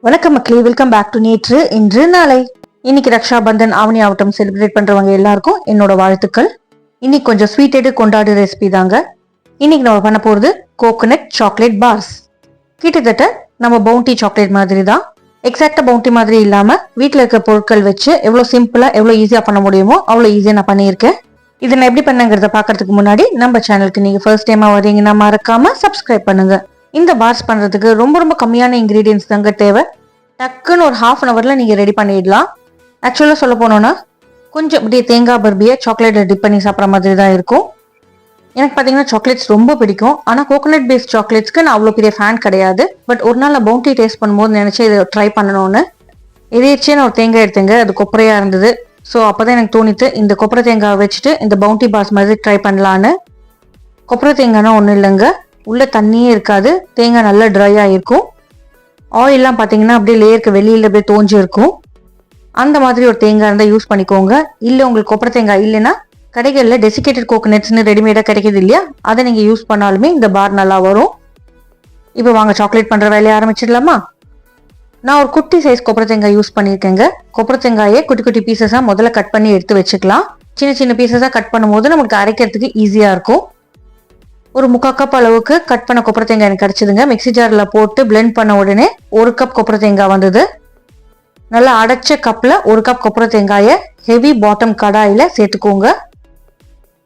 வணக்கம் மக்களே, welcome back to நேற்று இன்று நாளை. இன்னைக்கு ரக்ஷா பந்தன் ஆவணி ஆவட்டம் செலிப்ரேட் பண்றவங்க எல்லாருக்கும் என்னோட வாழ்த்துக்கள். இன்னைக்கு கொஞ்சம் ஸ்வீட்டடு கொண்டாடு ரெசிபி தாங்க. இன்னைக்கு நம்ம பண்ண போறது கோகோனட் சாக்லேட் பார்ஸ். கிட்டத்தட்ட நம்ம பவுண்டி சாக்லேட் மாதிரி தான். எக்ஸாக்டா பவுண்டி மாதிரி இல்லாம வீட்டுல இருக்க பொருட்கள் வச்சு எவ்வளவு சிம்பிளா எவ்வளவு ஈஸியா பண்ண முடியுமோ அவ்வளவு ஈஸியா நான் பண்ணியிருக்கேன். இதை நான் எப்படி பண்ணங்கிறத பாக்குறதுக்கு முன்னாடி நம்ம சேனலுக்கு நீங்க ஃபர்ஸ்ட் டைமா வரீங்கன்னா மறக்காம சப்ஸ்கிரைப் பண்ணுங்க. இந்த பார்ஸ் பண்றதுக்கு ரொம்ப ரொம்ப கம்மியான இன்கிரீடியன்ஸ் தாங்க தேவை. டக்குன்னு ஒரு ஹாஃப் அன் அவர்ல நீங்க ரெடி பண்ணிடலாம். ஆக்சுவலா சொல்ல போனோம்னா கொஞ்சம் அப்படியே தேங்காய் பர்பியை சாக்லேட்டை டிப் பண்ணி சாப்பிட்ற மாதிரி தான் இருக்கும். எனக்கு பார்த்தீங்கன்னா சாக்லேட்ஸ் ரொம்ப பிடிக்கும். ஆனால் கோகோனட் பேஸ்ட் சாக்லேட்ஸ்க்கு நான் அவ்வளோ பெரிய ஃபேன் கிடையாது. பட் ஒரு நாள் நான் பவுண்டி டேஸ்ட் பண்ணும்போது நினைச்சு இதை ட்ரை பண்ணணும்னு எதேச்சியே நான் ஒரு தேங்காய் எடுத்தேங்க. அது கொப்பரையா இருந்தது. ஸோ அப்போதான் எனக்கு தோணித்து இந்த கொப்பரை தேங்காய் வச்சுட்டு இந்த பவுண்டி பார்ஸ் மாதிரி ட்ரை பண்ணலான்னு. கொப்பரை தேங்காய்னா ஒன்றும் இல்லைங்க, உள்ள தண்ணியே இருக்காது, தேங்காய் நல்லா ட்ரையாக இருக்கும். ஆயிலெலாம் பார்த்தீங்கன்னா அப்படியே லேயருக்கு வெளியில் அப்படியே தோஞ்சு இருக்கும். அந்த மாதிரி ஒரு தேங்காய் இருந்தால் யூஸ் பண்ணிக்கோங்க. இல்லை உங்களுக்கு கொப்பரை தேங்காய் இல்லைன்னா கடைகளில் டெசிகேட்டட் கோகோனட்ஸ்னு ரெடிமேடாக கிடைக்கிது இல்லையா, அதை நீங்கள் யூஸ் பண்ணாலுமே இந்த பார் நல்லா வரும். இப்போ வாங்க சாக்லேட் பண்ணுற வேலையை ஆரம்பிச்சிடலாமா? நான் ஒரு குட்டி சைஸ் கொப்பரை தேங்காய் யூஸ் பண்ணியிருக்கேங்க. கொப்பரை தேங்காயை குட்டி குட்டி பீசஸாக முதல்ல கட் பண்ணி எடுத்து வச்சுக்கலாம். சின்ன சின்ன பீசஸாக கட் பண்ணும்போது நமக்கு அரைக்கிறதுக்கு ஈஸியாக இருக்கும். ஒரு 3/4 கப் அளவுக்கு கட் பண்ண கொப்பரை தேங்காய் எனக்கு கிடைச்சதுங்க. மிக்சி ஜாரில் போட்டு பிளெண்ட் பண்ண உடனே 1 கப் கொப்பரை தேங்காய் வந்தது. நல்லா அடைச்ச கப்பில் 1 கப் கொப்பரை தேங்காயை ஹெவி பாட்டம் கடாயில் சேர்த்துக்கோங்க.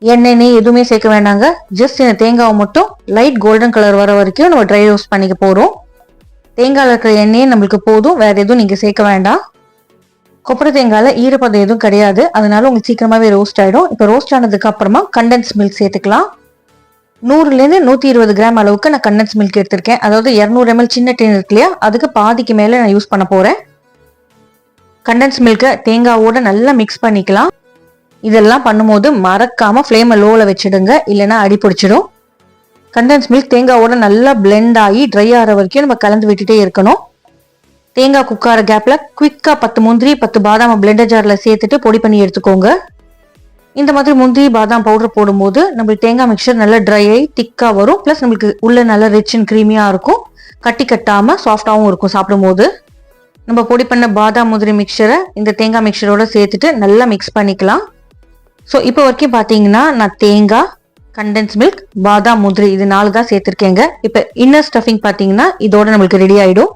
எண்ணெய் எதுவுமே சேர்க்க வேண்டாங்க. ஜஸ்ட் இந்த தேங்காவை மட்டும் லைட் கோல்டன் கலர் வர வரைக்கும் நம்ம ட்ரை ரோஸ்ட் பண்ணிக்க போகிறோம். தேங்காயில் இருக்கிற எண்ணெயே நம்மளுக்கு போதும், வேற எதுவும் நீங்கள் சேர்க்க வேண்டாம். கொப்பரை தேங்காயில் ஈரப்பதம் எதுவும் கிடையாது, அதனால உங்களுக்கு சீக்கிரமாகவே ரோஸ்ட் ஆகிடும். இப்போ ரோஸ்ட் ஆனதுக்கு அப்புறமா கண்டென்ஸ் மில்க் சேர்த்துக்கலாம். 100 to 120 கிராம் அளவுக்கு நான் கண்டென்ஸ் மில்க் எடுத்திருக்கேன். அதாவது 200 ml சின்ன டின் இருக்கு இல்லையா, அதுக்கு பாதிக்கு மேலே நான் யூஸ் பண்ண போகிறேன். கண்டென்ஸ் மில்கை தேங்காவோட நல்லா மிக்ஸ் பண்ணிக்கலாம். இதெல்லாம் பண்ணும்போது மறக்காம ஃப்ளேமை லோவில் வச்சுடுங்க, இல்லைன்னா அடி பிடிச்சிடும். கண்டென்ஸ் மில்க் தேங்காவோட நல்லா பிளெண்ட் ஆகி ட்ரை ஆகிற வரைக்கும் நம்ம கலந்து விட்டுட்டே இருக்கணும். தேங்காய் குக்கார கேப்ல குவிக்கா 10 முந்திரி 10 பாதாம் பிளெண்டர் ஜாரில் சேர்த்துட்டு பொடி பண்ணி எடுத்துக்கோங்க. இந்த மாதிரி முந்திரி பாதாம் பவுடர் போடும்போது நம்மளுக்கு தேங்காய் மிக்சர் நல்லா ட்ரை ஆகி திக்காக வரும். ப்ளஸ் நம்மளுக்கு உள்ள நல்லா ரிச் அண்ட் க்ரீமியாக இருக்கும், கட்டி கட்டாமல் சாஃப்டாகவும் இருக்கும். சாப்பிடும்போது நம்ம பொடி பண்ண பாதாம் முந்திரி மிக்சரை இந்த தேங்காய் மிக்சரோட சேர்த்துட்டு நல்லா மிக்ஸ் பண்ணிக்கலாம். ஸோ இப்போ வரைக்கும் பார்த்தீங்கன்னா நான் தேங்காய், கண்டென்ஸ் மில்க், பாதாம் முந்திரி இது 4 தான் சேர்த்துருக்கேங்க. இப்போ இன்னர் ஸ்டஃபிங் பார்த்தீங்கன்னா இதோட நம்மளுக்கு ரெடி ஆகிடும்.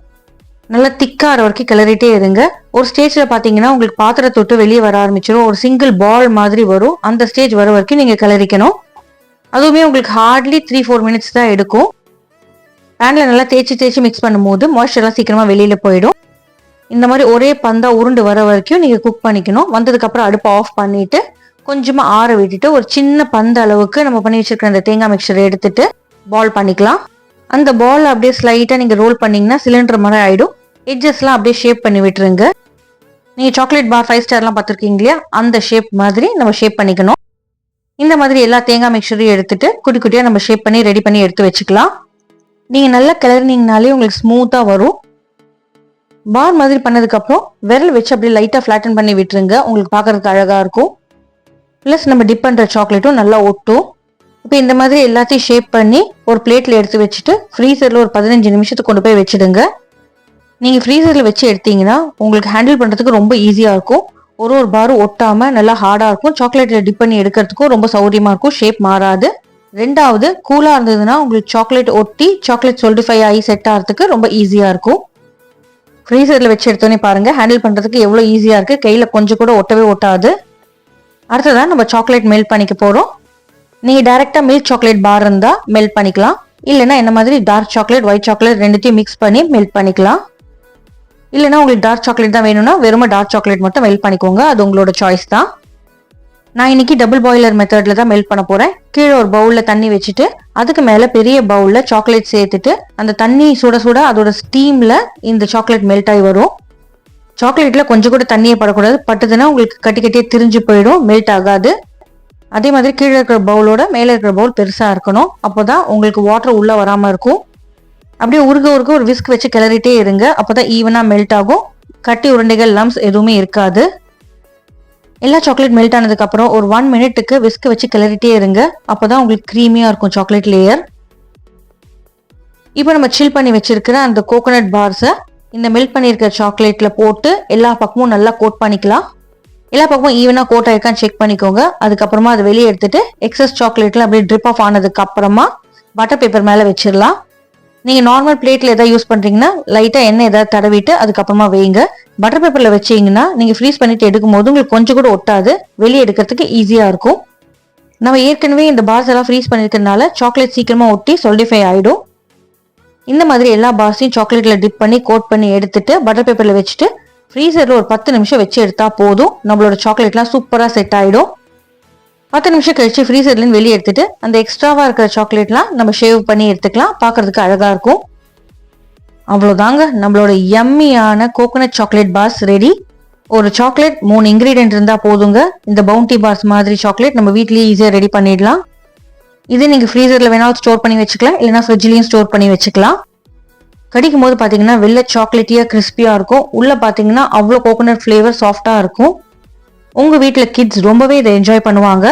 நல்லா திக்காகிற வரைக்கும் கிளறிட்டே இருங்க. ஒரு ஸ்டேஜில் பார்த்தீங்கன்னா உங்களுக்கு பாத்திரத்தை தொட்டு வெளியே வர ஆரம்பிச்சிடும், ஒரு சிங்கிள் பால் மாதிரி வரும். அந்த ஸ்டேஜ் வர வரைக்கும் நீங்கள் கிளறிக்கணும். அதுவுமே உங்களுக்கு ஹார்ட்லி 3-4 மினிட்ஸ் தான் எடுக்கும். பேனில் நல்லா தேய்ச்சி மிக்ஸ் பண்ணும்போது மாய்ஸ்சர்லாம் சீக்கிரமாக வெளியில் போயிடும். இந்த மாதிரி ஒரே பந்தா உருண்டு வர வரைக்கும் நீங்கள் குக் பண்ணிக்கணும். வந்ததுக்கப்புறம் அடுப்பை ஆஃப் பண்ணிவிட்டு கொஞ்சமாக ஆற விட்டுட்டு ஒரு சின்ன பந்த அளவுக்கு நம்ம பண்ணி வச்சிருக்கிற அந்த தேங்காய் மிக்சரை எடுத்துட்டு பால் பண்ணிக்கலாம். அந்த பால் அப்படியே ஸ்லைட்டாக நீங்கள் ரோல் பண்ணிங்கன்னா சிலிண்டர் மாதிரி ஆகிடும். எட்ஜஸ்லாம் அப்படியே ஷேப் பண்ணி விட்டுருங்க. நீங்கள் சாக்லேட் பார் 5 ஸ்டார்லாம் பார்த்துருக்கீங்க இல்லையா, அந்த ஷேப் மாதிரி நம்ம ஷேப் பண்ணிக்கணும். இந்த மாதிரி எல்லா தேங்காய் மிக்சரையும் எடுத்துட்டு குட்டி குட்டியாக நம்ம ஷேப் பண்ணி ரெடி பண்ணி எடுத்து வச்சுக்கலாம். நீங்கள் நல்லா கிளறினீங்கனாலே உங்களுக்கு ஸ்மூத்தாக வரும். பார் மாதிரி பண்ணதுக்கப்புறம் விரல் வச்சு அப்படியே லைட்டாக ஃப்ளாட்டன் பண்ணி விட்டுருங்க, உங்களுக்கு பார்க்கறதுக்கு அழகாக இருக்கும். ப்ளஸ் நம்ம டிப் பண்ணுற சாக்லேட்டும் நல்லா ஒட்டும். இப்போ இந்த மாதிரி எல்லாத்தையும் ஷேப் பண்ணி ஒரு பிளேட்டில் எடுத்து வச்சுட்டு ஃப்ரீசரில் ஒரு 15 நிமிஷத்துக்கு கொண்டு போய் வச்சுடுங்க. நீங்கள் ஃப்ரீசரில் வச்சு எடுத்தீங்கன்னா உங்களுக்கு ஹேண்டில் பண்ணுறதுக்கு ரொம்ப ஈஸியாக இருக்கும். ஒரு பாரும் ஒட்டாமல் நல்லா ஹார்டாக இருக்கும். சாக்லேட்டில் டிப் பண்ணி எடுக்கிறதுக்கும் ரொம்ப சௌரியமாக இருக்கும், ஷேப் மாறாது. ரெண்டாவது கூலாக இருந்ததுன்னா உங்களுக்கு சாக்லேட் ஒட்டி சாக்லேட் சொலிடிஃபை ஆகி செட் ஆகிறதுக்கு ரொம்ப ஈஸியாக இருக்கும். ஃப்ரீசரில் வச்சு எடுத்தோன்னே பாருங்கள் ஹேண்டில் பண்ணுறதுக்கு எவ்வளோ ஈஸியாக இருக்குது, கையில் கொஞ்சம் கூட ஒட்டவே ஒட்டாது. அடுத்ததான் நம்ம சாக்லேட் மெல்ட் பண்ணிக்க போகிறோம். நீங்கள் டைரெக்டாக மில்க் சாக்லேட் பார் இருந்தால் மெல்ட் பண்ணிக்கலாம், இல்லைன்னா என்ன மாதிரி டார்க் சாக்லேட் ஒயிட் சாக்லேட் ரெண்டுத்தையும் மிக்ஸ் பண்ணி மெல்ட் பண்ணிக்கலாம். இல்லைன்னா உங்களுக்கு டார்க் சாக்லேட் தான் வேணும்னா வெறும் டார்க் சாக்லேட் மட்டும் மெல்ட் பண்ணிக்கோங்க, அது உங்களோட சாய்ஸ் தான். நான் இன்னைக்கு டபுள் பாய்லர் மெத்தடில் தான் மெல்ட் பண்ண போகிறேன். கீழே ஒரு பவுலில் தண்ணி வச்சுட்டு அதுக்கு மேலே பெரிய பவுலில் சாக்லேட் சேர்த்துட்டு அந்த தண்ணி சுட சுட அதோட ஸ்டீமில் இந்த சாக்லேட் மெல்ட் ஆகி வரும். சாக்லேட்டில் கொஞ்சம் கூட தண்ணியே படக்கூடாது, பட்டுதுன்னா உங்களுக்கு கட்டி கட்டியே திரிஞ்சு போயிடும், மெல்ட் ஆகாது. அதே மாதிரி கீழே இருக்கிற பவுலோட மேலே இருக்கிற பவுல் பெருசாக இருக்கணும், அப்போ தான் உங்களுக்கு வாட்டர் உள்ளே வராமல் இருக்கும். அப்படியே உருக ஒரு விஸ்க் வச்சு கிளறிட்டே இருங்க, அப்போதான் ஈவனாக மெல்ட் ஆகும். கட்டி உருண்டைகள் லம்ஸ் எதுவுமே இருக்காது. எல்லா சாக்லேட் மெல்ட் ஆனதுக்கு அப்புறம் ஒரு 1 மினிட்டுக்கு விஸ்க் வச்சு கிளறிட்டே இருங்க, அப்போதான் உங்களுக்கு க்ரீமியாக இருக்கும் சாக்லேட் லேயர். இப்போ நம்ம சில் பண்ணி வச்சிருக்கிற அந்த கோகோனட் பார்ஸை இந்த மெல்ட் பண்ணியிருக்கிற சாக்லேட்ல போட்டு எல்லா பக்கமும் நல்லா கோட் பண்ணிக்கலாம். எல்லா பக்கமும் ஈவனாக கோட் ஆயிருக்கான்னு செக் பண்ணிக்கோங்க. அதுக்கப்புறமா அதை வெளியே எடுத்துட்டு எக்ஸஸ் சாக்லேட்லாம் அப்படியே ட்ரிப் ஆஃப் ஆனதுக்கு அப்புறமா பட்டர் பேப்பர் மேலே வச்சிடலாம். நீங்கள் நார்மல் பிளேட்டில் எதாவது யூஸ் பண்ணுறீங்கன்னா லைட்டாக எண்ணெய் எதாவது தடவிட்டு அதுக்கப்புறமா வைங்க. பட்டர் பேப்பரில் வச்சிங்கன்னா நீங்கள் ஃப்ரீஸ் பண்ணிட்டு எடுக்கும் போது உங்களுக்கு கொஞ்சம் கூட ஒட்டாது, வெளியே எடுக்கிறதுக்கு ஈஸியாக இருக்கும். நம்ம ஏற்கனவே இந்த பார்ஸ் எல்லாம் ஃப்ரீஸ் பண்ணிருக்கிறதுனால சாக்லேட் சீக்கிரமாக ஒட்டி சொலிடிஃபை ஆகிடும். இந்த மாதிரி எல்லா பார்ஸையும் சாக்லேட்டில் டிப் பண்ணி கோட் பண்ணி எடுத்துட்டு பட்டர் பேப்பரில் வச்சுட்டு ஃப்ரீசரில் ஒரு 10 நிமிஷம் வச்சு எடுத்தா போதும். நம்மளோட சாக்லேட்லாம் சூப்பராக செட் ஆகிடும். 10 நிமிஷம் கழிச்சு ஃப்ரீசர்லேருந்து வெளியே எடுத்துட்டு அந்த எக்ஸ்ட்ராவாக இருக்கிற சாக்லேட்லாம் நம்ம ஷேவ் பண்ணி எடுத்துக்கலாம். பார்க்கறதுக்கு அழகாக இருக்கும். அவ்வளோதாங்க, நம்மளோட யம்மியான கோகோனட் சாக்லேட் பார்ஸ் ரெடி. ஒரு சாக்லேட் 3 இன்க்ரீடியன்ட் இருந்தால் போதுங்க. இந்த பவுண்டி பார்ஸ் மாதிரி சாக்லேட் நம்ம வீட்லேயே ஈஸியாக ரெடி பண்ணிடலாம். இதே நீங்கள் ஃப்ரீசரில் வேணாலும் ஸ்டோர் பண்ணி வச்சுக்கலாம், இல்லைனா ஃப்ரிட்ஜ்லேயும் ஸ்டோர் பண்ணி வச்சுக்கலாம். கடிக்கும் போது பார்த்தீங்கன்னா வெளில சாக்லேட்டியாக கிறிஸ்பியாக இருக்கும், உள்ளே பார்த்தீங்கன்னா அவ்வளோ கோகோனட் ஃப்ளேவர் சாஃப்டாக இருக்கும். உங்கள் வீட்டில் கிட்ஸ் ரொம்பவே இதை என்ஜாய் பண்ணுவாங்க.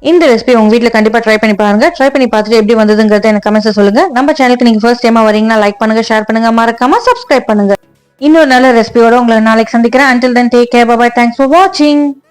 இந்த ரெசிபி உங்கள் வீட்டில் கண்டிப்பாக ட்ரை பண்ணி பாருங்க. ட்ரை பண்ணி பார்த்துட்டு எப்படி வந்ததுங்கிறத எனக்கு கமெண்ட்ஸை சொல்லுங்கள். நம்ம சேனலுக்கு நீங்கள் ஃபர்ஸ்ட் டைமாக வரீங்கன்னா லைக் பண்ணுங்கள், ஷேர் பண்ணுங்கள், மறக்காமல் சப்ஸ்கிரைப் பண்ணுங்கள். இன்னொரு நல்ல ரெசிபியோட உங்களை நாளைக்கு சந்திக்கிறேன். Until then, take care. Bye bye. Thanks for watching.